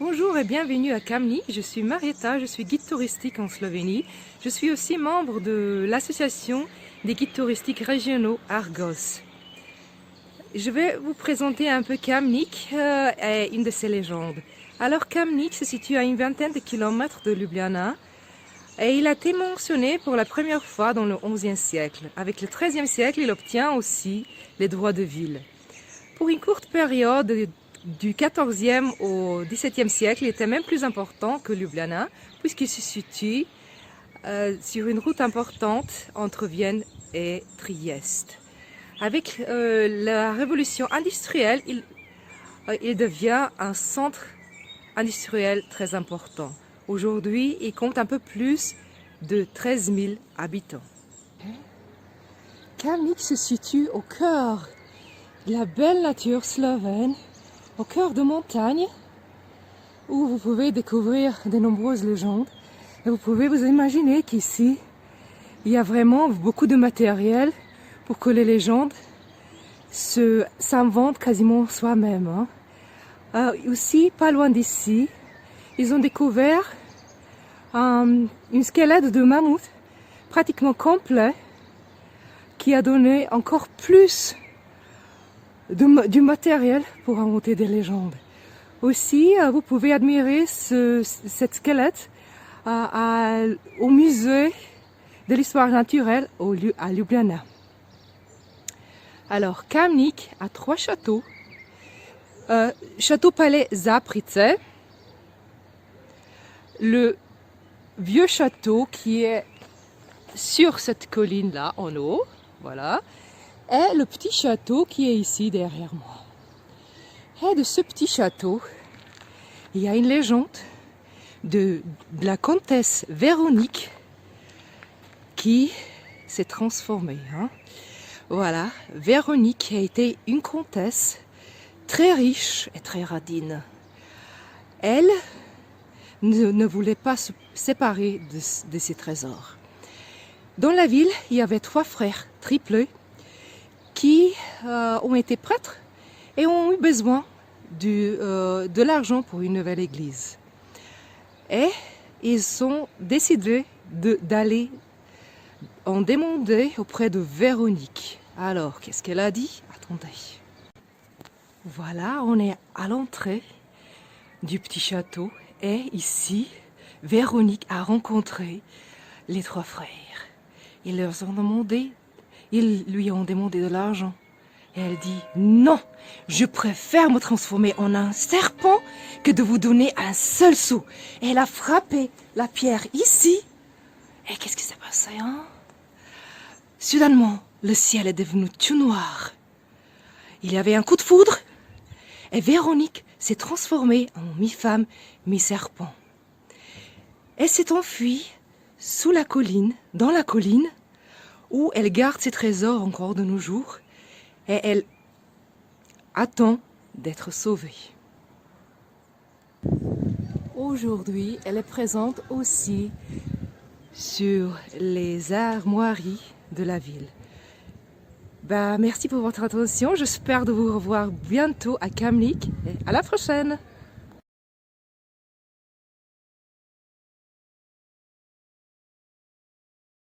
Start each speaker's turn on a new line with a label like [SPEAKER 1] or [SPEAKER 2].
[SPEAKER 1] Bonjour et bienvenue à Kamnik, je suis Marieta, je suis guide touristique en Slovénie. Je suis aussi membre de l'association des guides touristiques régionaux Argos. Je vais vous présenter un peu Kamnik et une de ses légendes. Alors Kamnik se situe à une vingtaine de kilomètres de Ljubljana et il a été mentionné pour la première fois dans le XIe siècle. Avec le XIIIe siècle, il obtient aussi les droits de ville. Pour une courte période, du XIVe au XVIIe siècle, il était même plus important que Ljubljana, puisqu'il se situe sur une route importante entre Vienne et Trieste. Avec la révolution industrielle, il devient un centre industriel très important. Aujourd'hui, il compte un peu plus de 13 000 habitants. Kamnik se situe au cœur de la belle nature slovène, au cœur de montagnes, où vous pouvez découvrir de nombreuses légendes. Et vous pouvez vous imaginer qu'ici, il y a vraiment beaucoup de matériel pour que les légendes s'inventent quasiment soi-même. Aussi, pas loin d'ici, ils ont découvert un squelette de mammouth pratiquement complet qui a donné encore plus du matériel pour inventer des légendes. Aussi, vous pouvez admirer cette squelette au musée de l'histoire naturelle à Ljubljana. Alors, Kamnik a 3 châteaux. Château-palais Zaprice, le vieux château qui est sur cette colline-là en haut, voilà, et le petit château qui est ici derrière moi. Et de ce petit château, il y a une légende de la comtesse Véronique qui s'est transformée. Voilà, Véronique a été une comtesse très riche et très radine. Elle ne voulait pas se séparer de ses trésors. Dans la ville, il y avait 3 frères triplés qui ont été prêtres et ont eu besoin de l'argent pour une nouvelle église. Et ils ont décidé d'aller en demander auprès de Véronique. Alors, qu'est-ce qu'elle a dit? Attendez. Voilà, on est à l'entrée du petit château et ici, Véronique a rencontré les 3 frères. Ils lui ont demandé de l'argent. Et elle dit, non, je préfère me transformer en un serpent que de vous donner un seul sou. Et elle a frappé la pierre ici. Et qu'est-ce qui s'est passé, Soudainement, le ciel est devenu tout noir. Il y avait un coup de foudre. Et Véronique s'est transformée en mi-femme, mi-serpent. Elle s'est enfuie sous la colline, dans la colline, où elle garde ses trésors encore de nos jours. Et elle attend d'être sauvée. Aujourd'hui, elle est présente aussi sur les armoiries de la ville. Merci pour votre attention. J'espère de vous revoir bientôt à Kamnik. Et à la prochaine!